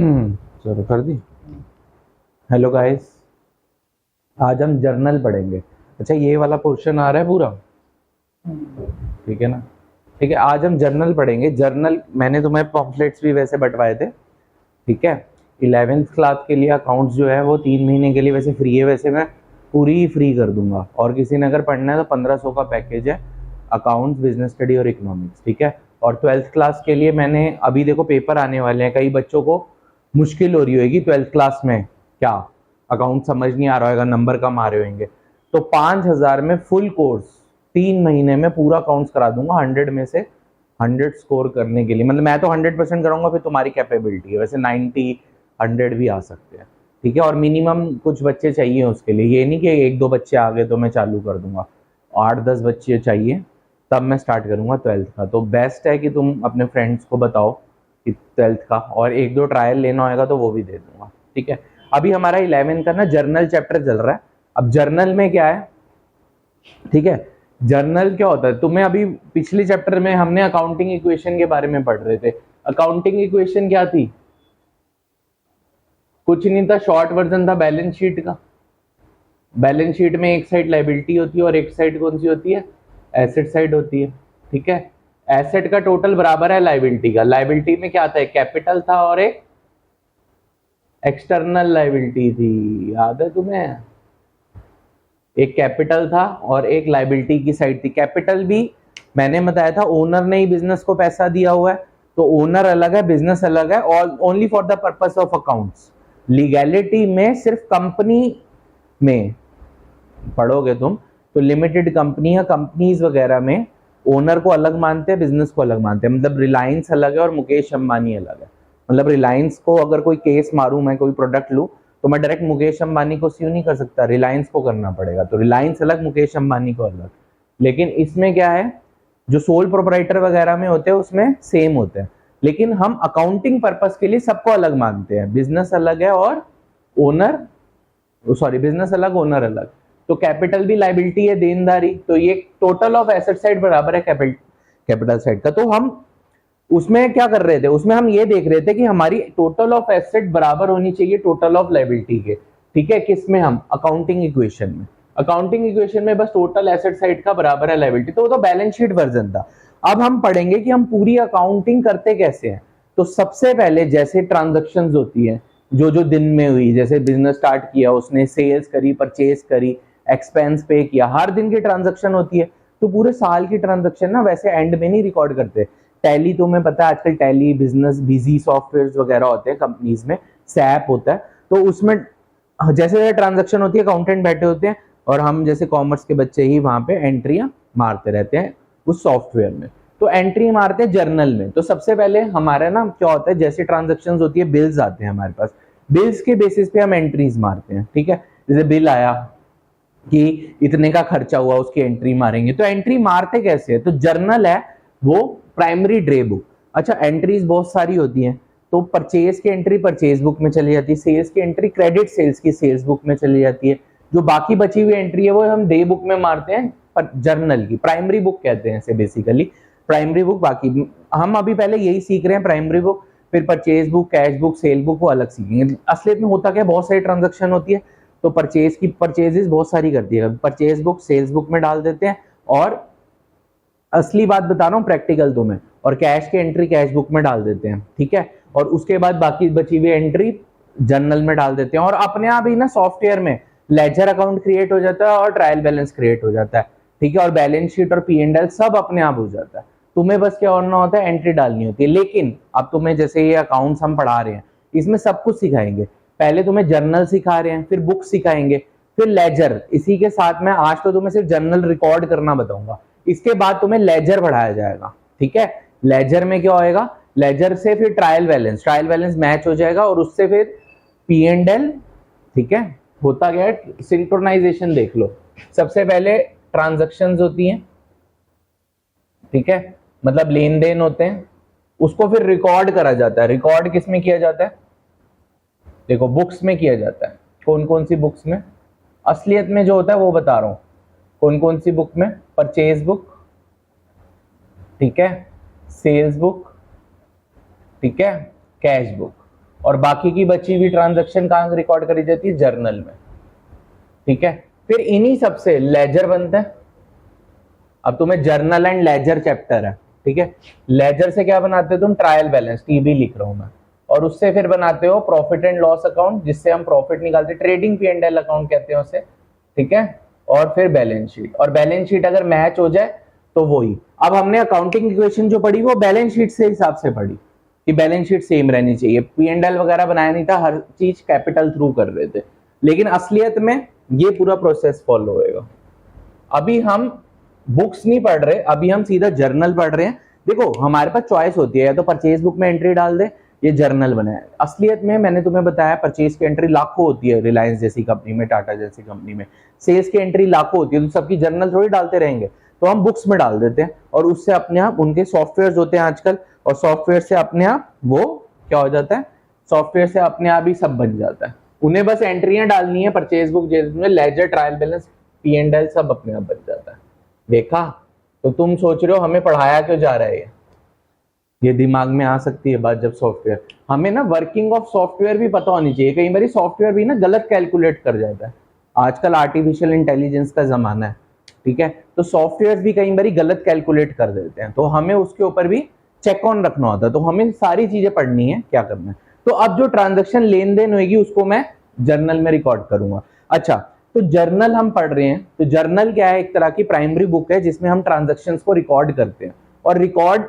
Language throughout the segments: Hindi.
चलो कर दी। हेलो गाइस, आज हम जर्नल पढ़ेंगे। अच्छा, ये वाला पोर्शन आ रहा है पूरा, ठीक है ना? ठीक है, आज हम जर्नल पढ़ेंगे। जर्नल मैंने तुम्हें पॉम्फलेट्स भी वैसे बंटवाए थे, ठीक है। 11th क्लास के लिए अकाउंट्स जो है वो 3 महीने के लिए वैसे फ्री है, वैसे मैं पूरी फ्री कर दूंगा। और किसी ने अगर पढ़ना है तो 1500 का पैकेज है, अकाउंट्स, बिजनेस स्टडी और इकोनॉमिक्स, ठीक है। और 12th क्लास के लिए मैंने अभी देखो पेपर आने वाले हैं, कई बच्चों को मुश्किल हो रही होगी 12th क्लास में, क्या अकाउंट समझ नहीं आ रहा होगा, नंबर कम आ रहे होंगे, तो 5000 में फुल कोर्स 3 महीने में पूरा अकाउंट्स करा दूंगा। 100 में से 100 स्कोर करने के लिए, मतलब मैं तो 100% कराऊंगा, फिर तुम्हारी कैपेबिलिटी है, वैसे 90 100 भी आ सकते हैं, ठीक है। और मिनिमम कुछ बच्चे चाहिए उसके लिए, ये नहीं कि 1-2 बच्चे आ गए तो मैं चालू कर दूंगा, 8-10 बच्चे चाहिए तब मैं स्टार्ट करूंगा 12th का। तो बेस्ट है कि तुम अपने फ्रेंड्स को बताओ कि 12th का, और 1-2 ट्रायल लेना होगा तो वो भी दे दूंगा, ठीक है। अभी हमारा 11 का ना जर्नल चैप्टर चल रहा है। अब जर्नल में क्या है, ठीक है, जर्नल क्या होता है, तुम्हें अभी पिछले चैप्टर में हमने अकाउंटिंग इक्वेशन के बारे में पढ़ रहे थे। अकाउंटिंग इक्वेशन क्या थी? कुछ नहीं था, शॉर्ट वर्जन था बैलेंस शीट का। बैलेंस शीट में एक साइड लायबिलिटी होती है और एक साइड कौन सी होती है? एसेट साइड होती है, ठीक है। एसेट का टोटल बराबर है लायबिलिटी का। लायबिलिटी में क्या था? एक कैपिटल था और एक एक्सटर्नल लायबिलिटी थी, याद है तुम्हें? एक कैपिटल था और एक लायबिलिटी की साइड थी। कैपिटल भी मैंने बताया था, ओनर ने ही बिजनेस को पैसा दिया हुआ है, तो ओनर अलग है, बिजनेस अलग है, और only for the purpose of accounts. Legality में सिर्फ कंपनी में पढ़ोगे तुम तो लिमिटेड कंपनी या कंपनीज वगैरह में ओनर को अलग मानते हैं, बिजनेस को अलग मानते हैं। मतलब रिलायंस अलग है और मुकेश अंबानी अलग है। मतलब रिलायंस को अगर कोई केस मारूं, मैं कोई प्रोडक्ट लूं, तो मैं डायरेक्ट मुकेश अंबानी को स्यू नहीं कर सकता, रिलायंस को करना पड़ेगा। तो रिलायंस अलग, मुकेश अंबानी को अलग। लेकिन इसमें क्या है, जो सोल प्रोपराइटर वगैरह में होते हैं उसमें सेम होते हैं, लेकिन हम अकाउंटिंग पर्पस के लिए सबको अलग मानते हैं। बिजनेस अलग है और ओनर, सॉरी, बिजनेस अलग ओनर अलग। तो कैपिटल भी लायबिलिटी है, देनदारी, तो ये टोटल ऑफ एसेट साइड बराबर है कैपिटल साइड का। तो हम उसमें क्या कर रहे थे, उसमें हम ये देख रहे थे कि हमारी टोटल ऑफ एसेट बराबर होनी चाहिए टोटल ऑफ लायबिलिटी के, ठीक है। किसमें? हम अकाउंटिंग इक्वेशन में। अकाउंटिंग इक्वेशन में बस टोटल एसेट साइड का बराबर है लायबिलिटी, तो वो तो बैलेंस शीट वर्जन था। अब हम पढ़ेंगे कि हम पूरी अकाउंटिंग करते कैसे हैं। तो सबसे पहले जैसे ट्रांजेक्शन्स होती है जो जो दिन में हुई, जैसे बिजनेस स्टार्ट किया, उसने सेल्स करी, परचेज करी, एक्सपेंस पे किया, हर दिन की ट्रांजेक्शन होती है। तो पूरे साल की ट्रांजेक्शन ना वैसे एंड में नहीं रिकॉर्ड करते। टैली, तुम्हें पता है आजकल टैली, बिजनेस बिजी सॉफ्टवेयर वगैरह होते हैं कंपनीज में, सैप होता है, तो उसमें जैसे जैसे ट्रांजेक्शन होती है अकाउंटेंट बैठे होते हैं, और हम जैसे कॉमर्स के बच्चे ही वहां पे एंट्रियां मारते रहते हैं उस सॉफ्टवेयर में। तो एंट्री मारते हैं जर्नल में। तो सबसे पहले हमारा ना क्या होता है, जैसे ट्रांजेक्शन होती है, बिल्स आते हैं हमारे पास, बिल्स के बेसिस पे हम एंट्रीज मारते हैं, ठीक है। जैसे बिल आया कि इतने का खर्चा हुआ, उसकी एंट्री मारेंगे। तो एंट्री मारते कैसे है? तो जर्नल है वो प्राइमरी ड्रे बुक। अच्छा, एंट्रीज बहुत सारी होती हैं, तो परचेज की एंट्री परचेज बुक में चली जाती है, सेल्स की एंट्री क्रेडिट सेल्स की सेल्स बुक में चली जाती है, जो बाकी बची हुई एंट्री है वो हम डे बुक में मारते हैं, पर जर्नल की प्राइमरी बुक कहते हैं इसे बेसिकली, प्राइमरी बुक। बाकी हम अभी पहले यही सीख रहे हैं, प्राइमरी बुक, फिर purchase book, cash book, cell book वो अलग सीखेंगे। असलियत में होता क्या, बहुत सारी ट्रांजेक्शन होती है, तो परचेज की परचेजेस बहुत सारी करती है, परचेज बुक सेल्स बुक में डाल देते हैं, और असली बात बता रहा हूँ प्रैक्टिकल तुम्हें, और कैश की एंट्री कैश बुक में डाल देते हैं, ठीक है। और उसके बाद बाकी बची हुई एंट्री जर्नल में डाल देते हैं, और अपने आप ही ना सॉफ्टवेयर में लेजर अकाउंट क्रिएट हो जाता है और ट्रायल बैलेंस क्रिएट हो जाता है, ठीक है। और बैलेंस शीट और P&L सब अपने आप हो जाता है। तुम्हें बस क्या करना होता है, एंट्री डालनी होती है। लेकिन अब तुम्हें जैसे ये अकाउंट्स हम पढ़ा रहे हैं, इसमें सब कुछ सिखाएंगे। पहले तुम्हें जर्नल सिखा रहे हैं, फिर बुक सिखाएंगे, फिर लेजर, इसी के साथ में आज तो तुम्हें सिर्फ जर्नल रिकॉर्ड करना बताऊंगा, इसके बाद तुम्हें लेजर पढ़ाया जाएगा, ठीक है। लेजर में क्या होएगा, लेजर से फिर ट्रायल बैलेंस मैच हो जाएगा, और उससे फिर P&L, ठीक है। होता क्या है, सिंक्रोनाइजेशन देख लो। सबसे पहले ट्रांजैक्शंस होती हैं, ठीक है, मतलब लेन देन होते हैं, उसको फिर रिकॉर्ड करा जाता है। रिकॉर्ड किस में किया जाता है? देखो, बुक्स में किया जाता है। कौन कौन सी बुक्स में? असलियत में जो होता है वो बता रहा हूं, कौन कौन सी बुक में? परचेज बुक, ठीक है, सेल्स बुक, ठीक है, कैश बुक। और बाकी की बची हुई ट्रांजैक्शन कहाँ रिकॉर्ड करी जाती है? जर्नल में। ठीक है, फिर इन्हीं सबसे लेजर बनता है। अब तुम्हें जर्नल एंड लेजर चैप्टर है, ठीक है। लेजर से क्या बनाते हो तुम? ट्रायल बैलेंस, टीबी लिख रहा हूं मैं। और उससे फिर बनाते हो प्रॉफिट एंड लॉस अकाउंट, जिससे हम प्रॉफिट निकालते, trading P and L account कहते हैं उसे, ठीक है। और फिर बैलेंस शीट, और बैलेंस शीट अगर मैच हो जाए तो वही। अब हमने अकाउंटिंग इक्वेशन जो पढ़ी वो बैलेंस शीट से हिसाब से पढ़ी कि बैलेंस शीट सेम रहनी चाहिए, पी एंड एल वगैरह बनाया नहीं था, हर चीज कैपिटल थ्रू कर रहे थे। लेकिन असलियत में ये पूरा प्रोसेस फॉलो होएगा। अभी हम बुक्स नहीं पढ़ रहे, अभी हम सीधा जर्नल पढ़ रहे हैं। देखो हमारे पास चॉइस होती है, या तो परचेज बुक में एंट्री डाल दे, ये जर्नल बना है। असलियत में मैंने तुम्हें बताया परचेज की एंट्री लाखों होती है, रिलायंस जैसी कंपनी में, टाटा जैसी कंपनी में सेल्स की एंट्री लाखों होती है, तो सबकी जर्नल थोड़ी डालते रहेंगे, तो हम बुक्स में डाल देते हैं। और उससे अपने आप उनके सॉफ्टवेयर होते हैं आजकल, और सॉफ्टवेयर से अपने आप वो क्या हो जाता है, सॉफ्टवेयर से अपने आप ही सब बन जाता है। उन्हें बस एंट्रियां डालनी है, परचेज बुक जिसमें ledger, trial balance, P and L सब अपने आप बन जाता है। देखा? तो तुम सोच रहे हो हमें पढ़ाया क्यों जा रहा है? ये दिमाग में आ सकती है बात जब सॉफ्टवेयर, हमें ना वर्किंग ऑफ सॉफ्टवेयर भी पता होनी चाहिए। कई बार सॉफ्टवेयर भी ना गलत कैलकुलेट कर जाता है। आजकल आर्टिफिशियल इंटेलिजेंस का जमाना है, ठीक है, तो सॉफ्टवेयर भी कई बार गलत कैलकुलेट कर देते हैं, तो हमें उसके ऊपर भी चेक ऑन रखना होता है। तो हमें सारी चीजें पढ़नी है, क्या करना है। तो अब जो ट्रांजेक्शन लेन देन होगी उसको मैं जर्नल में रिकॉर्ड करूंगा। अच्छा, तो जर्नल हम पढ़ रहे हैं, तो जर्नल क्या है? एक तरह की प्राइमरी बुक है जिसमें हम ट्रांजैक्शंस को रिकॉर्ड करते हैं। और रिकॉर्ड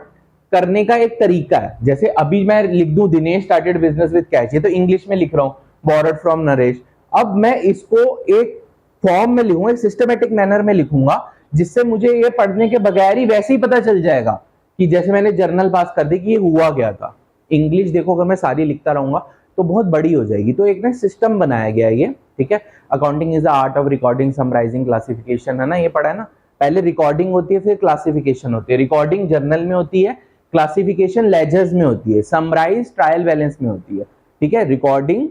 करने का एक तरीका है, जैसे अभी मैं लिख दूं Dinesh started business with cash, ये तो इंग्लिश में लिख रहा हूं, बोरोड फ्रॉम नरेश। अब मैं इसको एक फॉर्म में लिखूंगा, एक सिस्टमेटिक मैनर में लिखूंगा, जिससे मुझे ये पढ़ने के बगैर ही वैसे ही पता चल जाएगा कि जैसे मैंने जर्नल पास कर दी कि ये हुआ क्या था। इंग्लिश देखो अगर मैं सारी लिखता रहूंगा तो बहुत बड़ी हो जाएगी, तो एक ना सिस्टम बनाया गया है ये, ठीक है। Accounting is the art of recording, summarising, classification, है ना, ये पढ़ा है ना। पहले रिकॉर्डिंग होती है, फिर क्लासिफिकेशन होती है। रिकॉर्डिंग जर्नल में होती है, क्लासिफिकेशन लेजर्स में होती है, समराइज ट्रायल बैलेंस में होती है, ठीक है। रिकॉर्डिंग,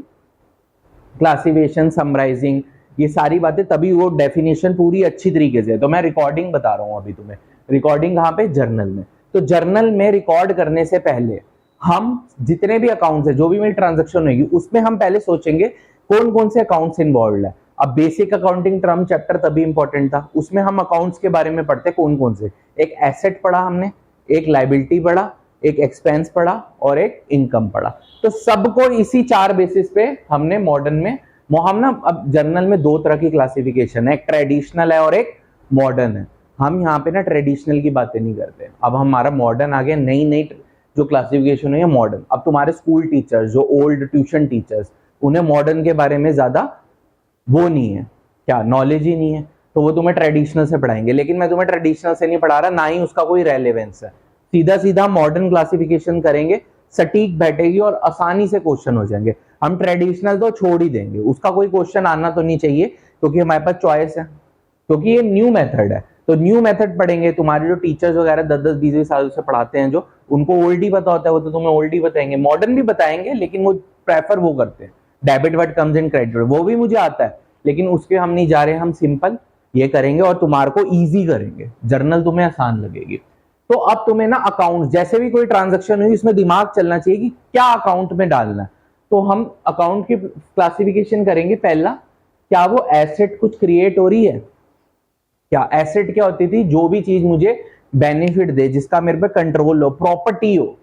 क्लासिफिकेशन, समराइजिंग, ये सारी बातें, तभी वो डेफिनेशन पूरी अच्छी तरीके से। तो मैं रिकॉर्डिंग बता रहा हूं अभी तुम्हें। रिकॉर्डिंग कहां पे? जर्नल में। तो जर्नल में रिकॉर्ड करने से पहले हम जितने भी अकाउंट्स है, जो भी मेरी ट्रांजैक्शन होगी, उसमें हम पहले सोचेंगे कौन कौन से अकाउंट्स इन्वॉल्व है। अब बेसिक अकाउंटिंग टर्म चैप्टर तभी इंपॉर्टेंट था, उसमें हम अकाउंट्स के बारे में पढ़ते कौन कौन से। एक एसेट पढ़ा हमने, एक लायबिलिटी पढ़ा, एक एक्सपेंस पढ़ा और एक इनकम पढ़ा। तो सबको इसी 4 बेसिस पे हमने मॉडर्न में, हम ना, अब जर्नल में 2 तरह की क्लासिफिकेशन है, एक ट्रेडिशनल है और एक मॉडर्न है। हम यहाँ पे ना ट्रेडिशनल की बातें नहीं करते, अब हमारा मॉडर्न आ गया, नई नई जो क्लासिफिकेशन है मॉडर्न। अब तुम्हारे स्कूल टीचर्स, जो ओल्ड ट्यूशन टीचर्स, उन्हें मॉडर्न के बारे में ज्यादा वो नहीं है, क्या नॉलेज ही नहीं है, तो वो तुम्हें ट्रेडिशनल से पढ़ाएंगे। लेकिन मैं तुम्हें ट्रेडिशनल से नहीं पढ़ा रहा, ना ही उसका कोई रेलेवेंस है। सीधा सीधा मॉडर्न क्लासिफिकेशन करेंगे, सटीक बैठेगी और आसानी से क्वेश्चन हो जाएंगे। हम ट्रेडिशनल तो छोड़ ही देंगे, उसका कोई क्वेश्चन आना तो नहीं चाहिए, क्योंकि हमारे पास चॉइस है, क्योंकि ये न्यू मेथड है। तो न्यू मेथड पढ़ेंगे। तुम्हारे जो टीचर्स वगैरह 10-10, 20-20 साल से पढ़ाते हैं, जो उनको ओल्ड ही पता होता है, वो तो तुम्हें ओल्ड ही बताएंगे। मॉडर्न भी बताएंगे, लेकिन वो प्रेफर वो करते हैं, debit word comes in credit, वो भी मुझे आता है, लेकिन उसके हम नहीं जा रहे, हम सिंपल ये करेंगे और तुम्हारे को इजी करेंगे, जर्नल तुम्हें आसान लगेगी। तो अब तुम्हें ना अकाउंट, जैसे भी कोई ट्रांजैक्शन हुई, इसमें दिमाग चलना चाहिए कि क्या अकाउंट में डालना है। तो हम अकाउंट की क्लासिफिकेशन करेंगे। पहला, क्या वो एसेट कुछ क्रिएट हो रही है? क्या एसेट क्या होती थी? जो भी चीज मुझे बेनिफिट दे, जिसका मेरे पे कंट्रोल हो, प्रॉपर्टी हो।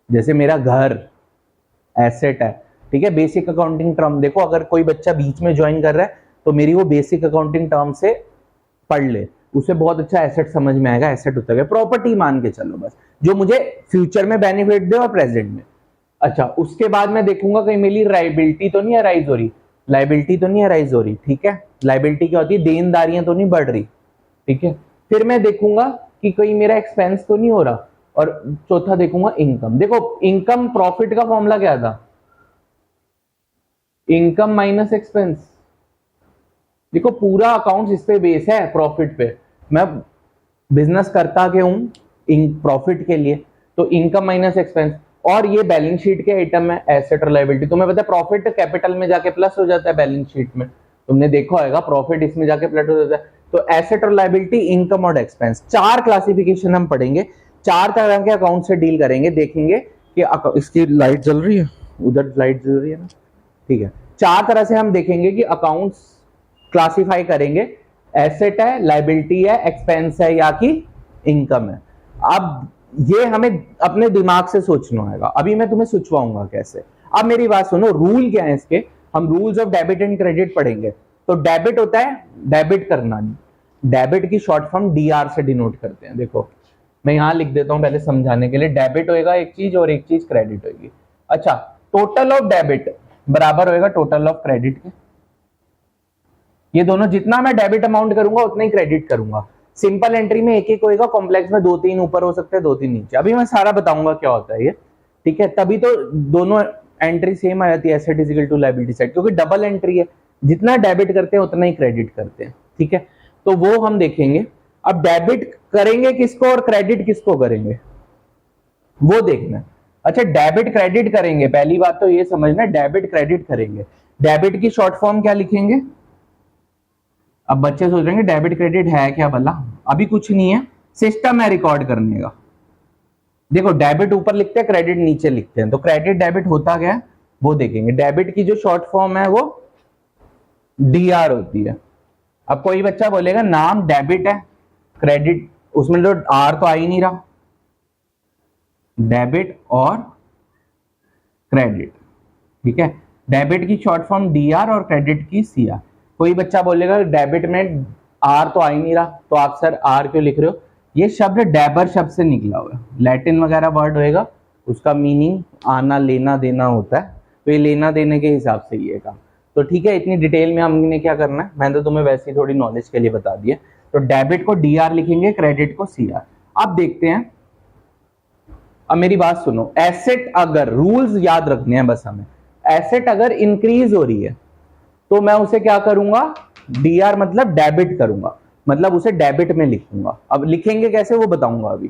जैसे मेरा घर एसेट है, ठीक है। बेसिक अकाउंटिंग टर्म देखो, अगर कोई बच्चा बीच में ज्वाइन कर रहा है तो मेरी वो बेसिक अकाउंटिंग टर्म से पढ़ ले, उसे बहुत अच्छा एसेट समझ में आएगा। एसेट होता है प्रॉपर्टी, मान के चलो, बस जो मुझे फ्यूचर में बेनिफिट दे और प्रेजेंट में। अच्छा, उसके बाद मैं देखूंगा कहीं मेरी लायबिलिटी तो नहीं अराइज हो रही, लायबिलिटी तो नहीं अराइज हो रही, ठीक है। लायबिलिटी क्या होती है? देनदारियां तो नहीं बढ़ रही, ठीक है। फिर मैं देखूंगा कि कहीं मेरा एक्सपेंस तो नहीं हो रहा, और चौथा देखूंगा इनकम। देखो इनकम, प्रॉफिट का फॉर्मूला क्या था? Income minus expense. देखो पूरा अकाउंट इस पे बेस है, प्रॉफिट पे। मैं बिजनेस करता क्यों? प्रॉफिट के लिए। तो इनकम माइनस एक्सपेंस, और ये बैलेंस शीट के आइटम है, एसेट और लायबिलिटी। तुम्हें पता है प्रॉफिट कैपिटल में जाके प्लस हो जाता है बैलेंस शीट में, तुमने देखा होगा, प्रॉफिट इसमें जाके प्लस हो जाता है। तो एसेट और लायबिलिटी, इनकम और एक्सपेंस, 4 क्लासिफिकेशन हम पढ़ेंगे, 4 तरह के अकाउंट से डील करेंगे। देखेंगे कि इसकी लाइट जल रही है। उधर स्लाइड जरूरी है ना, ठीक है। चार तरह से हम देखेंगे कि अकाउंट्स क्लासिफाई करेंगे, एसेट है, लायबिलिटी है, एक्सपेंस है या कि इनकम है। अब ये हमें अपने दिमाग से सोचना होगा, अभी मैं तुम्हें सोचवाऊंगा कैसे। अब मेरी बात सुनो, रूल क्या है इसके, हम rules of debit and credit पढ़ेंगे। तो डेबिट होता है डेबिट करना, डेबिट की शॉर्ट फॉर्म डीआर से डिनोट करते हैं। देखो मैं यहां लिख देता हूं पहले समझाने के लिए, डेबिट होएगा एक चीज और एक चीज क्रेडिट होगी। अच्छा, टोटल ऑफ डेबिट बराबर होएगा टोटल ऑफ क्रेडिट के, ये दोनों जितना मैं डेबिट अमाउंट करूंगा उतना ही क्रेडिट करूंगा। सिंपल एंट्री में एक एक होएगा, कॉम्प्लेक्स में दो तीन ऊपर हो सकते हैं दो तीन नीचे। अभी मैं सारा बताऊंगा क्या होता है ये, ठीक है। तभी तो दोनों एंट्री सेम आ जाती है, asset is equal to liability side, क्योंकि डबल एंट्री है, जितना डेबिट करते हैं उतना ही क्रेडिट करते हैं, ठीक है। तो वो हम देखेंगे। अब डेबिट करेंगे किसको और क्रेडिट किसको करेंगे वो देखना। अच्छा, डेबिट क्रेडिट करेंगे, पहली बात तो ये समझना, डेबिट क्रेडिट करेंगे। डेबिट की शॉर्ट फॉर्म क्या लिखेंगे? अब बच्चे सोच रहे हैं डेबिट क्रेडिट है क्या भला, अभी कुछ नहीं है, सिस्टम है रिकॉर्ड करने का। देखो डेबिट ऊपर लिखते हैं, क्रेडिट नीचे लिखते हैं, तो क्रेडिट डेबिट होता क्या है वो देखेंगे। डेबिट की जो शॉर्ट फॉर्म है वो डीआर होती है। अब कोई बच्चा बोलेगा नाम डेबिट है, क्रेडिट उसमें तो आर तो आ ही नहीं रहा, डेबिट और क्रेडिट, ठीक है। डेबिट की शॉर्ट फॉर्म डीआर और क्रेडिट की सीआर। कोई बच्चा बोलेगा डेबिट में आर तो आ ही नहीं रहा, तो आप सर आर क्यों लिख रहे हो? ये शब्द डेबर शब्द से निकला हुआ है, लैटिन वगैरह वर्ड होएगा, उसका मीनिंग आना लेना देना होता है, तो ये लेना देने के हिसाब से ये काम। तो ठीक है, इतनी डिटेल में हमने क्या करना है, मैंने तो तुम्हें वैसे ही थोड़ी नॉलेज के लिए बता दिया। तो डेबिट को डीआर लिखेंगे, क्रेडिट को सीआर। अब देखते हैं, अब मेरी बात सुनो, एसेट अगर, रूल्स याद रखने हैं बस हमें, एसेट अगर इंक्रीज हो रही है तो मैं उसे क्या करूंगा, डीआर मतलब डेबिट करूंगा, मतलब उसे डेबिट में लिखूंगा। अब लिखेंगे कैसे वो बताऊंगा अभी।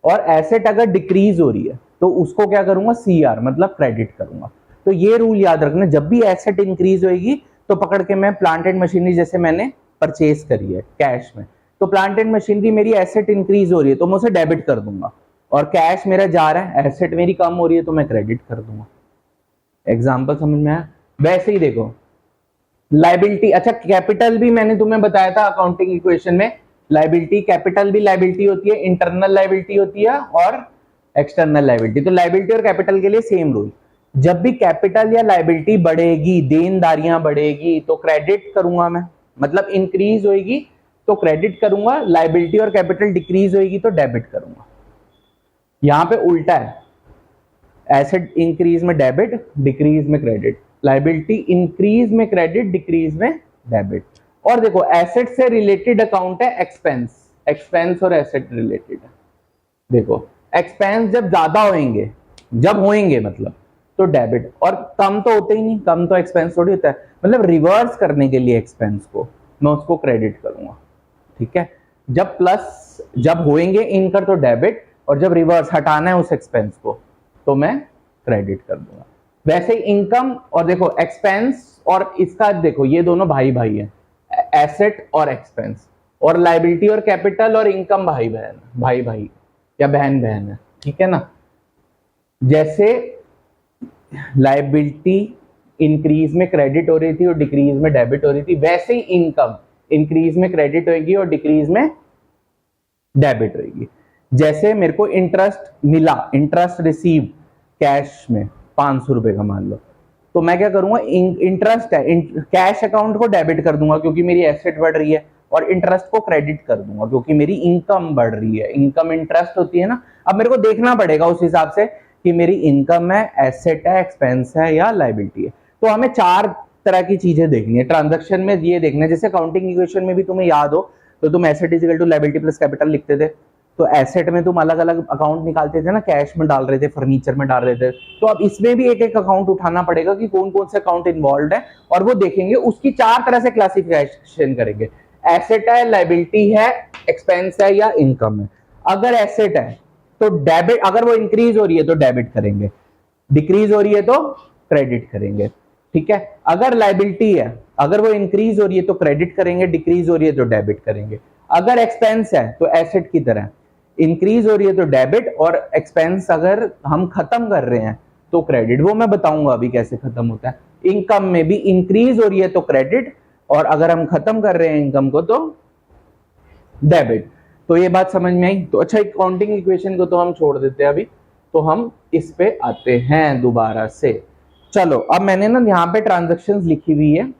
और एसेट अगर डिक्रीज हो रही है तो उसको क्या करूंगा, सीआर मतलब क्रेडिट करूंगा। तो ये रूल याद रखना, जब भी एसेट इंक्रीज होगी तो पकड़ के मैं प्लांट एंड मशीनरी, जैसे मैंने परचेज करी है कैश में, तो प्लांट एंड मशीनरी मेरी एसेट इंक्रीज हो रही है तो मैं उसे डेबिट कर दूंगा, और कैश मेरा जा रहा है, एसेट मेरी कम हो रही है तो मैं क्रेडिट कर दूंगा। एग्जाम्पल समझ में आया? वैसे ही देखो लायबिलिटी, अच्छा कैपिटल भी मैंने तुम्हें बताया था अकाउंटिंग इक्वेशन में, लायबिलिटी, कैपिटल भी लायबिलिटी होती है, इंटरनल लायबिलिटी होती है और एक्सटर्नल लायबिलिटी। तो लायबिलिटी और कैपिटल के लिए सेम रूल, जब भी कैपिटल या लायबिलिटी बढ़ेगी, देनदारियां बढ़ेगी तो क्रेडिट करूंगा मैं, मतलब इंक्रीज होगी तो क्रेडिट करूंगा, लायबिलिटी और कैपिटल डिक्रीज होगी तो डेबिट करूंगा। यहां पे उल्टा है, एसेट इंक्रीज में डेबिट, डिक्रीज में क्रेडिट, लायबिलिटी इंक्रीज में क्रेडिट, डिक्रीज में डेबिट। और देखो एसेट से रिलेटेड अकाउंट है एक्सपेंस, एक्सपेंस और एसेट रिलेटेड है। देखो एक्सपेंस जब ज्यादा होंगे, जब होंगे मतलब तो डेबिट, और कम तो होते ही नहीं, कम तो एक्सपेंस थोड़ी होता है, मतलब रिवर्स करने के लिए एक्सपेंस को मैं उसको क्रेडिट करूंगा, ठीक है। जब प्लस, जब होंगे इनकर तो डेबिट, और जब रिवर्स हटाना है उस एक्सपेंस को तो मैं क्रेडिट कर दूंगा। वैसे इनकम और देखो एक्सपेंस और इसका, देखो ये दोनों भाई भाई हैं, एसेट और एक्सपेंस, और लायबिलिटी और कैपिटल और इनकम भाई बहन, भाई भाई या बहन बहन है, ठीक है ना। जैसे लायबिलिटी इंक्रीज में क्रेडिट हो रही थी और डिक्रीज में डेबिट हो रही थी, वैसे ही इनकम इंक्रीज में क्रेडिट होगी और डिक्रीज में डेबिट होगी। जैसे मेरे को इंटरेस्ट मिला, इंटरेस्ट रिसीव कैश में 500 रुपए का मान लो, तो मैं क्या करूंगा, इंटरेस्ट है, कैश अकाउंट को डेबिट कर दूंगा क्योंकि मेरी एसेट बढ़ रही है, और इंटरेस्ट को क्रेडिट कर दूंगा क्योंकि मेरी इनकम बढ़ रही है। इनकम इंटरेस्ट होती है ना। अब मेरे को देखना पड़ेगा उस हिसाब से कि मेरी इनकम है, एसेट है, एक्सपेंस है या लायबिलिटी है। तो हमें चार तरह की चीजें देखनी है ट्रांजैक्शन में, ये देखना है। जैसे अकाउंटिंग इक्वेशन में भी तुम्हें याद हो तो तुम asset is equal to liability plus capital लिखते थे, तो एसेट में तुम अलग अलग अकाउंट निकालते थे ना, कैश में डाल रहे थे, फर्नीचर में डाल रहे थे, तो अब इसमें भी एक एक अकाउंट उठाना पड़ेगा कि कौन कौन से अकाउंट इन्वॉल्व है, और वो देखेंगे, उसकी चार तरह से क्लासिफिकेशन करेंगे। एसेट है, लायबिलिटी है, एक्सपेंस है या इनकम है। अगर एसेट है तो डेबिट, अगर वो इंक्रीज हो रही है तो डेबिट करेंगे, डिक्रीज हो रही है तो क्रेडिट करेंगे, ठीक है। अगर लायबिलिटी है, अगर वो इंक्रीज हो रही है तो क्रेडिट करेंगे, डिक्रीज हो रही है तो डेबिट करेंगे। अगर एक्सपेंस है तो एसेट की तरह इंक्रीज हो रही है तो डेबिट, और एक्सपेंस अगर हम खत्म कर रहे हैं तो क्रेडिट, वो मैं बताऊंगा अभी कैसे खत्म होता है। इनकम में भी इंक्रीज हो रही है तो क्रेडिट, और अगर हम खत्म कर रहे हैं इनकम को तो डेबिट। तो ये बात समझ में आई। तो अच्छा, अकाउंटिंग इक्वेशन को तो हम छोड़ देते हैं अभी, तो हम इस पे आते हैं दोबारा से। चलो, अब मैंने ना यहाँ पे ट्रांजेक्शन्स लिखी हुई है,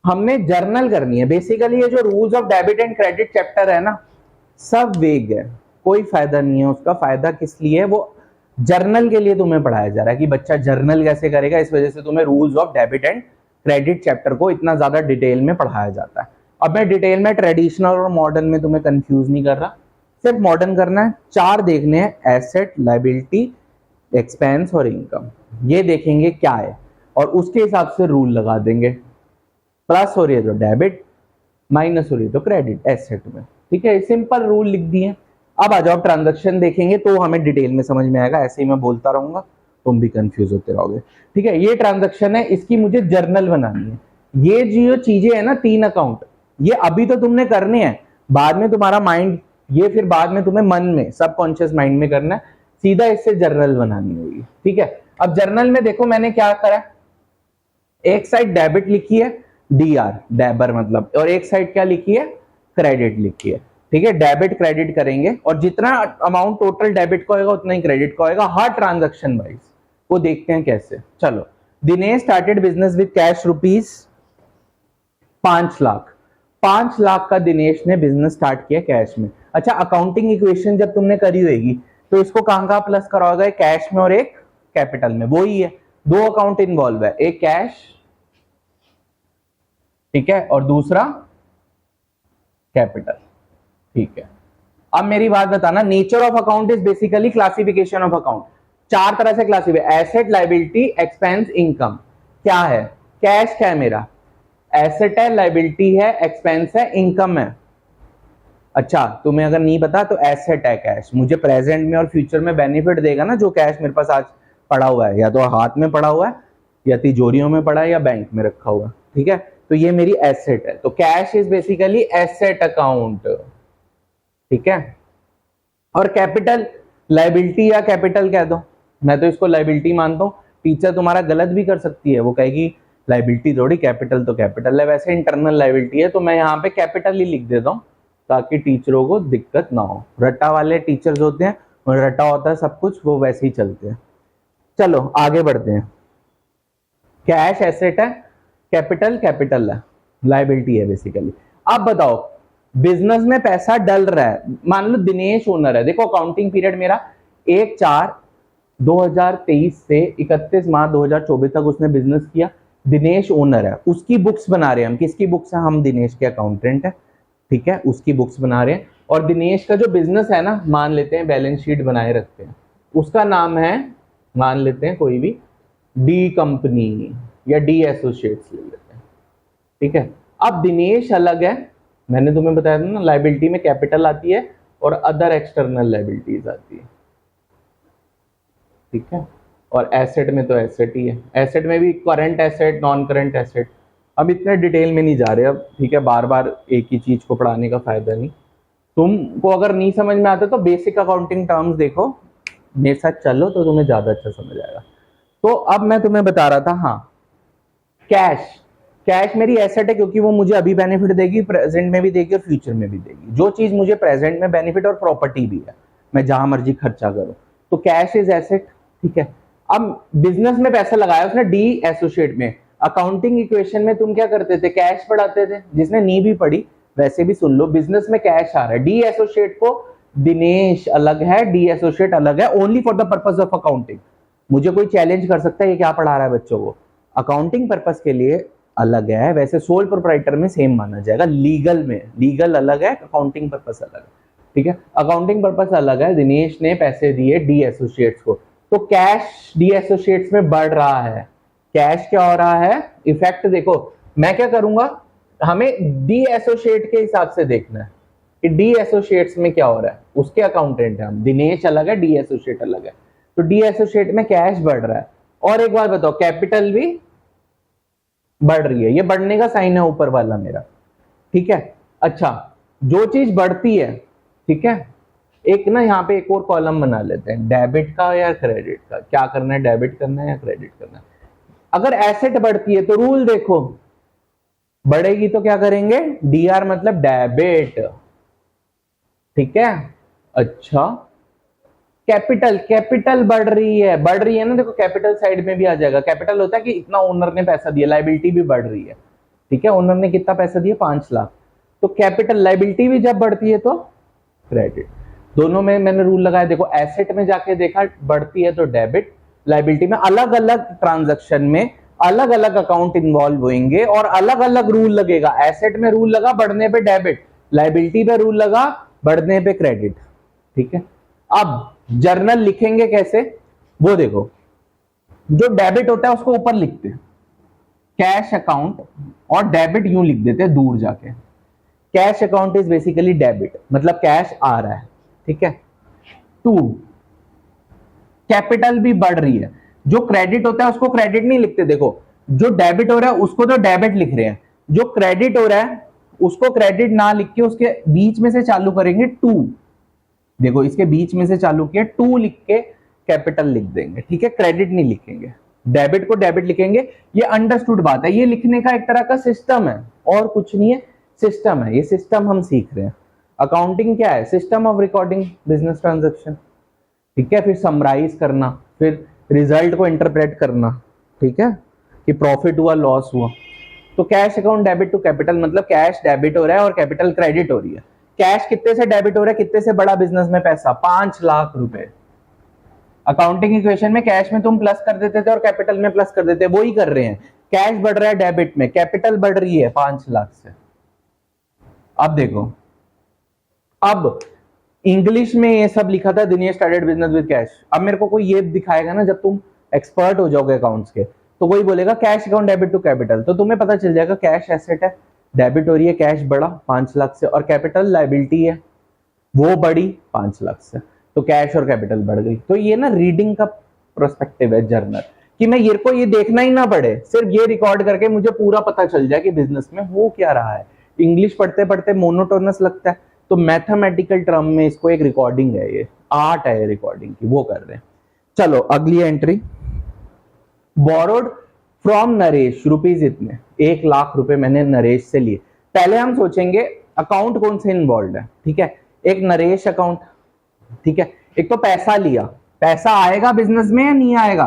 हमने जर्नल करनी है। बेसिकली ये जो rules of debit and credit chapter है ना, सब वेग है, कोई फायदा नहीं है उसका। फायदा किस लिए है? वो जर्नल के लिए तुम्हें पढ़ाया जा रहा है कि बच्चा जर्नल कैसे करेगा, इस वजह से तुम्हें rules of debit and credit chapter को इतना ज्यादा डिटेल में पढ़ाया जाता है। अब मैं डिटेल में ट्रेडिशनल और मॉडर्न में तुम्हें कंफ्यूज नहीं कर रहा, सिर्फ मॉडर्न करना है। चार देखने हैं, एसेट, लायबिलिटी, एक्सपेंस और इनकम। ये देखेंगे क्या है और उसके हिसाब से रूल लगा देंगे। प्लस हो रही है तो डेबिट, माइनस हो रही है तो क्रेडिट एसेट में। ठीक है, सिंपल रूल लिख दिए। अब आ जाओ, ट्रांजैक्शन देखेंगे तो हमें डिटेल में समझ में आएगा, ऐसे ही मैं बोलता रहूंगा तुम भी कंफ्यूज होते रहोगे। ठीक है, ये ट्रांजैक्शन है, इसकी मुझे जर्नल बनानी है। ये जो चीजें है ना, 3 अकाउंट, ये अभी तो तुमने करने हैं, बाद में तुम्हारा माइंड, ये फिर बाद में तुम्हें मन में, सबकॉन्शियस माइंड में करना है, सीधा इससे जर्नल बनानी होगी। ठीक है, अब जर्नल में देखो मैंने क्या करा, एक साइड डेबिट लिखी है, डीआर, डेबर मतलब, और एक साइड क्या लिखी है, क्रेडिट लिखी है। ठीक है, डेबिट क्रेडिट करेंगे और जितना अमाउंट टोटल डेबिट का होगा उतना ही क्रेडिट का होगा, हर ट्रांजैक्शन वाइज। वो देखते हैं कैसे। चलो, Dinesh started business with cash rupees 5 lakh. 5 lakh का दिनेश ने बिजनेस स्टार्ट किया कैश में। अच्छा, अकाउंटिंग इक्वेशन जब तुमने करी होगी तो इसको कहां प्लस कराओगे, कैश में और एक कैपिटल में। वो ही है, 2 अकाउंट इन्वॉल्व है, एक कैश, ठीक है, और दूसरा कैपिटल। ठीक है, अब मेरी बात बताना, nature of account is basically classification of account. 4 तरह से classify, asset, liability, expense, income. क्या है, कैश क्या है मेरा, एसेट है, लायबिलिटी है, एक्सपेंस है, इनकम है। अच्छा, तुम्हें अगर नहीं पता तो एसेट है कैश, मुझे प्रेजेंट में और फ्यूचर में बेनिफिट देगा ना। जो कैश मेरे पास आज पड़ा हुआ है, या तो हाथ में पड़ा हुआ है, या तिजोरियों में पड़ा है, या बैंक में रखा हुआ है। ठीक है, तो ये मेरी एसेट है। तो cash is basically asset account. ठीक है, और कैपिटल, लायबिलिटी या कैपिटल कह दो, मैं तो इसको लायबिलिटी मानता हूं। टीचर तुम्हारा गलत भी कर सकती है, वो कहेगी लायबिलिटी थोड़ी, कैपिटल तो कैपिटल है। वैसे इंटरनल लायबिलिटी है, तो मैं यहाँ पे कैपिटल ही लिख देता हूँ ताकि टीचरों को दिक्कत ना हो। रट्टा वाले टीचर्स होते हैं, और रट्टा होता है सब कुछ, वो वैसे ही चलते हैं। चलो आगे बढ़ते हैं। कैश एसेट है, कैपिटल कैपिटल है, लायबिलिटी है बेसिकली। अब बताओ, बिजनेस में पैसा डल रहा है, मान लो दिनेश ओनर है। देखो, अकाउंटिंग पीरियड मेरा 1/4/2023 से 31 मार्च 2024 तक उसने बिजनेस किया। दिनेश ओनर है, उसकी बुक्स बना रहे हैं हम। किसकी बुक्स है, हम दिनेश के अकाउंटेंट है। ठीक है, उसकी बुक्स बना रहे हैं। और दिनेश का जो बिजनेस है ना, मान लेते हैं बैलेंस शीट बनाए रखते हैं, उसका नाम है, मान लेते हैं कोई भी, डी कंपनी या डी एसोसिएट्स ले लेते हैं। ठीक है, अब दिनेश अलग है, मैंने तुम्हें बताया था ना, लायबिलिटी में कैपिटल आती है और अदर एक्सटर्नल लायबिलिटीज आती है। ठीक है, और एसेट में तो एसेट ही है। एसेट में भी current asset, non current asset. अब इतने डिटेल में नहीं जा रहे अब, ठीक है, बार बार एक ही चीज को पढ़ाने का फायदा नहीं। तुमको अगर नहीं समझ में आता तो बेसिक अकाउंटिंग टर्म्स देखो, मेरे साथ चलो तो तुम्हें ज्यादा अच्छा समझ आएगा। तो अब मैं तुम्हें बता रहा था, हाँ, कैश, कैश मेरी एसेट है क्योंकि वो मुझे अभी बेनिफिट देगी, प्रेजेंट में भी देगी और फ्यूचर में भी देगी। जो चीज मुझे प्रेजेंट में बेनिफिट और प्रॉपर्टी भी है, मैं जहां मर्जी खर्चा करूं, तो कैश इज एसेट। ठीक है, अब बिजनेस में पैसा लगाया उसने डी एसोसिएट में। अकाउंटिंग इक्वेशन में तुम क्या करते थे, कैश पढ़ाते थे। जिसने नी भी पढ़ी वैसे भी सुन लो, बिजनेस में कैश आ रहा है, डी एसोसिएट को दिनेश अलग है, डी एसोसिएट अलग है, only for the purpose of accounting. मुझे कोई चैलेंज कर सकता है ये क्या पढ़ा रहा है बच्चों को, अकाउंटिंग पर्पस के लिए अलग है। वैसे सोल प्रोप्राइटर में सेम माना जाएगा, लीगल में लीगल अलग है, अकाउंटिंग पर्पस अलग है। ठीक है, अकाउंटिंग पर्पस अलग है। दिनेश ने पैसे दिए डी एसोसिएट्स को, तो कैश डी एसोसिएट्स में बढ़ रहा है। कैश क्या हो रहा है, इफेक्ट देखो। मैं क्या करूंगा, हमें डी एसोसिएट के हिसाब से देखना है कि डी एसोसिएट्स में क्या हो रहा है। उसके अकाउंटेंट है हम, दिनेश अलग है, डी एसोसिएट अलग है। तो डी एसोसिएट में कैश बढ़ रहा है। और एक बार बताओ, कैपिटल भी बढ़ रही है, ये बढ़ने का साइन है ऊपर वाला मेरा। ठीक है, अच्छा, जो चीज बढ़ती है, ठीक है, एक ना यहाँ पे एक और कॉलम बना लेते हैं, डेबिट का या क्रेडिट का, क्या करना है, डेबिट करना है या क्रेडिट करना है। अगर एसेट बढ़ती है तो रूल देखो, बढ़ेगी तो क्या करेंगे, डीआर मतलब डेबिट, ठीक है। अच्छा कैपिटल, कैपिटल बढ़ रही है ना, देखो कैपिटल साइड में भी आ जाएगा। कैपिटल होता है कि इतना ओनर ने पैसा दिया, लाइबिलिटी भी बढ़ रही है, ठीक है। ओनर ने कितना पैसा दिया, 5 लाख, तो कैपिटल लाइबिलिटी भी जब बढ़ती है तो क्रेडिट। दोनों में मैंने रूल लगाया, देखो एसेट में जाके देखा बढ़ती है तो डेबिट, लाइबिलिटी में अलग अलग ट्रांजैक्शन में अलग अलग अकाउंट इन्वॉल्व होंगे और अलग अलग रूल लगेगा। एसेट में रूल लगा बढ़ने पे डेबिट, लाइबिलिटी पे रूल लगा बढ़ने पे क्रेडिट, ठीक है। अब जर्नल लिखेंगे कैसे, वो देखो, जो डेबिट होता है उसको ऊपर लिखते हैं कैश अकाउंट, और डेबिट यूं लिख देते हैं दूर जाके। Cash account is basically debit, मतलब कैश आ रहा है, ठीक है। 2 कैपिटल भी बढ़ रही है, जो क्रेडिट होता है उसको क्रेडिट नहीं लिखते, देखो जो डेबिट हो रहा है उसको तो डेबिट लिख रहे हैं, जो क्रेडिट हो रहा है उसको क्रेडिट ना लिख के उसके बीच में से चालू करेंगे 2, देखो इसके बीच में से चालू किया 2 लिख के कैपिटल लिख देंगे, ठीक है। क्रेडिट नहीं लिखेंगे, डेबिट को डेबिट लिखेंगे। ये अंडरस्टूड बात है, ये लिखने का एक तरह का सिस्टम है और कुछ नहीं है, सिस्टम है, ये सिस्टम हम सीख रहे हैं। अकाउंटिंग क्या है, system of recording business transaction, ठीक है। फिर समराइज करना, फिर रिजल्ट को इंटरप्रेट करना, ठीक है, कि प्रॉफिट हुआ लॉस हुआ। तो cash account debit to capital मतलब कैश डेबिट हो रहा है और कैपिटल क्रेडिट हो रही है। कैश कितने से डेबिट हो रहा है, कितने से बड़ा बिजनेस में पैसा, 5 लाख रुपए। अकाउंटिंग इक्वेशन में कैश में तुम प्लस कर देते थे और कैपिटल में प्लस कर देते, वो ही कर रहे हैं। कैश बढ़ रहा है डेबिट में, कैपिटल बढ़ रही है 5 लाख से। अब देखो, अब इंग्लिश में ये सब लिखा था, Dinesh started business with cash. अब मेरे को कोई ये दिखाएगा ना, जब तुम एक्सपर्ट हो जाओगे अकाउंट्स के, तो कोई बोलेगा cash account debit to capital, तो तुम्हें पता चल जाएगा कैश एसेट है, डेबिट हो रही है, कैश बढ़ा 5 लाख से, और कैपिटल लाइबिलिटी है वो बढ़ी 5 लाख से, तो कैश और कैपिटल बढ़ गई। तो ये ना रीडिंग का पर्सपेक्टिव है जर्नल, कि मैं ये को ये देखना ही ना पड़े, सिर्फ ये रिकॉर्ड करके मुझे पूरा पता चल जाए कि बिजनेस में हो क्या रहा है। इंग्लिश पढ़ते पढ़ते मोनोटोनस लगता है, तो मैथमेटिकल टर्म में इसको एक रिकॉर्डिंग है, ये आर्ट है रिकॉर्डिंग की, वो कर रहे हैं। चलो अगली entry, borrowed from Naresh rupees इतने, 1 लाख रुपए मैंने नरेश से लिए। पहले हम सोचेंगे अकाउंट कौन से इन्वॉल्व है, ठीक है। एक नरेश अकाउंट, ठीक है। एक तो पैसा लिया, पैसा आएगा बिजनेस में या नहीं आएगा,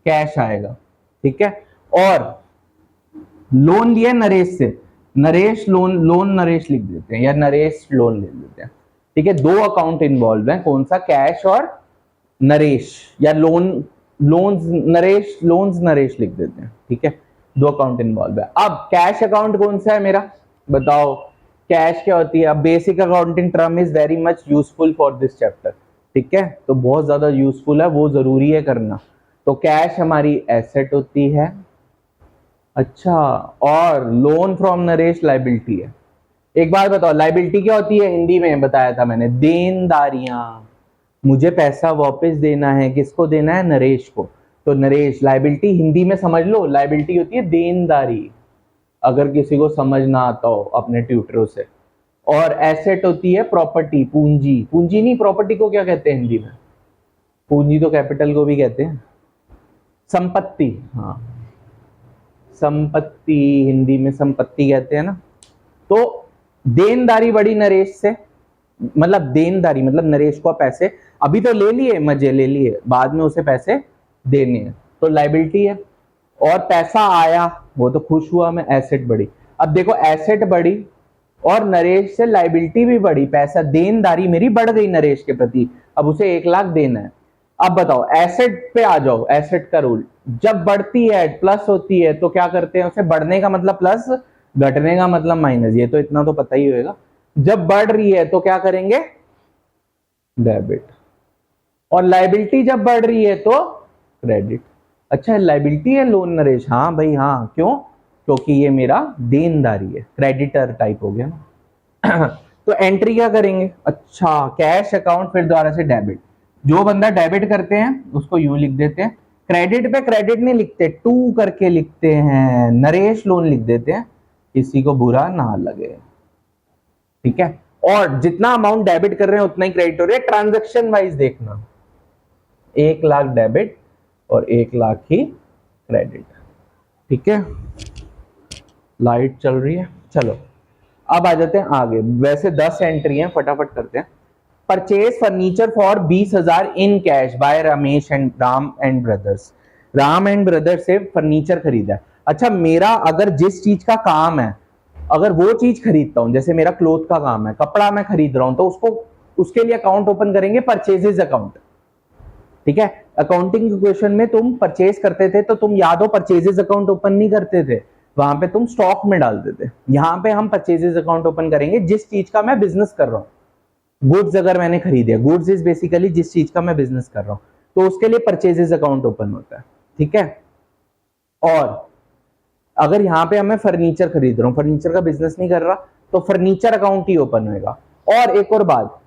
कैश आएगा, ठीक है। और लोन लिया नरेश से, नरेश लोन, लोन नरेश लिख देते हैं या नरेश लोन लिख देते हैं, ठीक है। 2 अकाउंट इन्वॉल्व है, कौन सा, कैश और नरेश, या loan loans Naresh, loans Naresh लिख देते हैं, ठीक है। 2 अकाउंट इन्वॉल्व है। अब कैश अकाउंट कौन सा है मेरा, बताओ कैश क्या होती है। अब basic accounting term is very much useful for this chapter, ठीक है, तो बहुत ज्यादा यूजफुल है, वो जरूरी है करना। तो कैश हमारी एसेट होती है, अच्छा, और लोन फ्रॉम नरेश लाइबिलिटी है। एक बार बताओ लाइबिलिटी क्या होती है, हिंदी में बताया था मैंने, देनदारियां, मुझे पैसा वापस देना है, किसको देना है, नरेश को, तो नरेश। लाइबिलिटी हिंदी में समझ लो, लाइबिलिटी होती है देनदारी, अगर किसी को समझ ना आता हो अपने ट्यूटरों से। और एसेट होती है प्रॉपर्टी, पूंजी, पूंजी नहीं, प्रॉपर्टी को क्या कहते हैं हिंदी में, पूंजी तो कैपिटल को भी कहते हैं, संपत्ति, हाँ संपत्ति, हिंदी में संपत्ति कहते हैं ना। तो देनदारी बड़ी नरेश से, मतलब देनदारी मतलब नरेश को पैसे अभी तो ले लिए, मजे ले लिए, बाद में उसे पैसे देने हैं, तो लाइबिलिटी है। और पैसा आया, वो तो खुश हुआ मैं, एसेट बढ़ी। अब देखो एसेट बढ़ी और नरेश से लाइबिलिटी भी बढ़ी, पैसा देनदारी मेरी बढ़ गई नरेश के प्रति, अब उसे 1 लाख देना है। अब बताओ एसेट पे आ जाओ, एसेट का रूल, जब बढ़ती है प्लस होती है तो क्या करते हैं, उसे बढ़ने का मतलब प्लस, घटने का मतलब माइनस, ये तो इतना तो पता ही होगा। जब बढ़ रही है तो क्या करेंगे, डेबिट, और लाइबिलिटी जब बढ़ रही है तो क्रेडिट। अच्छा लाइबिलिटी है लोन नरेश, हाँ भाई हाँ, क्यों, क्योंकि ये मेरा देनदारी है, क्रेडिटर टाइप हो गया ना। तो एंट्री क्या करेंगे, अच्छा कैश अकाउंट, फिर दोबारा से डेबिट, जो बंदा डेबिट करते हैं उसको यूं लिख देते हैं। क्रेडिट पे क्रेडिट नहीं लिखते, 2 करके लिखते हैं, नरेश लोन लिख देते हैं, किसी को बुरा ना लगे, ठीक है। और जितना अमाउंट डेबिट कर रहे हैं उतना ही क्रेडिट हो रहा है। ट्रांजैक्शन वाइज देखना, 1 लाख डेबिट और 1 लाख ही क्रेडिट। ठीक है, लाइट चल रही है। चलो अब आ जाते हैं आगे। वैसे 10 एंट्री हैं, फटाफट करते हैं। Purchase furniture for 20,000 in cash by Ramesh and Ram and brothers. Ram and brother से फर्नीचर खरीदा है। अच्छा, मेरा अगर जिस चीज का काम है, अगर वो चीज खरीदता हूं, जैसे मेरा क्लोथ का काम है, कपड़ा मैं खरीद रहा हूं, तो उसको उसके लिए अकाउंट ओपन करेंगे, परचेजेस अकाउंट। ठीक है, अकाउंटिंग इक्वेशन में तुम परचेज करते थे तो तुम याद हो परचेजेस अकाउंट ओपन नहीं करते थे, वहां पे तुम स्टॉक में डालते थे। यहां पे हम परचेजेस अकाउंट ओपन करेंगे जिस चीज का मैं बिजनेस कर रहा हूं। गुड्स अगर मैंने खरीदे, गुड्स इज बेसिकली जिस चीज का मैं बिजनेस कर रहा हूं, तो उसके लिए परचेजेस अकाउंट ओपन होता है। ठीक है, और अगर यहाँ पे मैं फर्नीचर खरीद रहा हूँ, फर्नीचर का बिजनेस नहीं कर रहा, तो फर्नीचर अकाउंट ही ओपन होएगा। और एक और बात,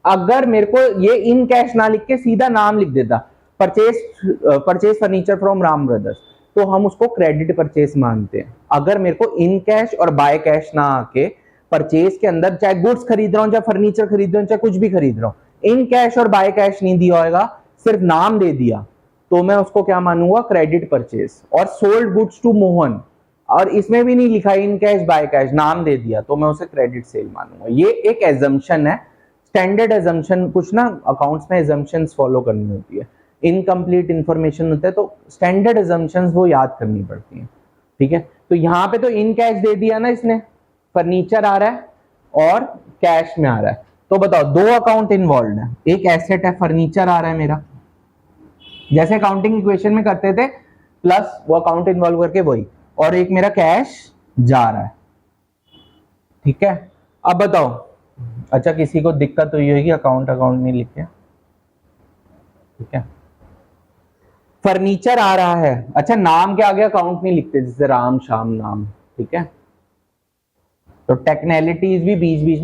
अगर मेरे को ये इन कैश ना लिख के सीधा नाम लिख देता, purchase furniture from Ram brothers, तो हम उसको क्रेडिट परचेज मानते हैं। अगर मेरे को इन कैश और बाय कैश ना आके परचेज के अंदर, चाहे गुड्स खरीद रहा हूं, चाहे फर्नीचर खरीद रहा हूं, चाहे कुछ भी खरीद रहा हूं, इन कैश और बाय कैश नहीं दिया होगा, सिर्फ नाम दे दिया, तो मैं उसको क्या मानूंगा, क्रेडिट परचेज। और सोल्ड गुड्स टू मोहन, और इसमें भी नहीं लिखा इन कैश बाय कैश, नाम दे दिया, तो मैं उसे क्रेडिट सेल मानूंगा। ये एक एजम्पशन है, स्टैंडर्ड एजम्पशन। कुछ ना अकाउंट्स में एजम्पशंस फॉलो करनी होती है, इनकम्प्लीट इंफॉर्मेशन होता है, तो स्टैंडर्ड एजम्पशंस वो याद करनी पड़ती हैं। ठीक है, तो यहां पे तो इन कैश दे दिया ना इसने, फर्नीचर आ रहा है और कैश में आ रहा है, तो बताओ दो अकाउंट इन्वॉल्व है। एक एसेट है, फर्नीचर आ रहा है मेरा, जैसे अकाउंटिंग इक्वेशन में करते थे, प्लस वो अकाउंट इन्वॉल्व करके वही, और एक मेरा कैश जा रहा है। ठीक है, अब बताओ, अच्छा किसी को दिक्कत हुई होगी अकाउंट नहीं लिखे? ठीक है, फर्नीचर आ रहा है, अच्छा नाम के आगे अकाउंट नहीं लिखते, जैसे राम श्याम नाम। ठीक है, तो टेक्निकलिटीज भी बीच बीच